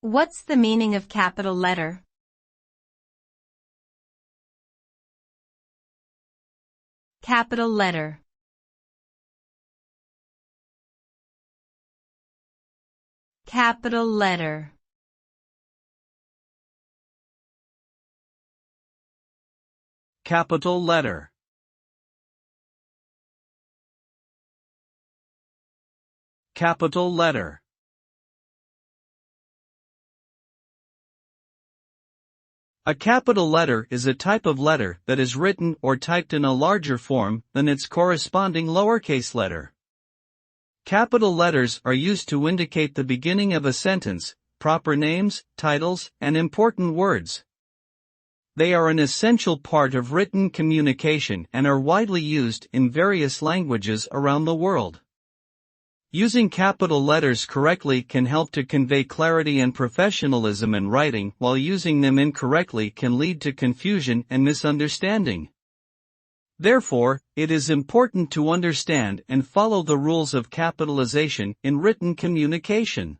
What's the meaning of capital letter? Capital letter. Capital letter. Capital letter. Capital letter. A capital letter is a type of letter that is written or typed in a larger form than its corresponding lowercase letter. Capital letters are used to indicate the beginning of a sentence, proper names, titles, and important words. They are an essential part of written communication and are widely used in various languages around the world. Using capital letters correctly can help to convey clarity and professionalism in writing, while using them incorrectly can lead to confusion and misunderstanding. Therefore, it is important to understand and follow the rules of capitalization in written communication.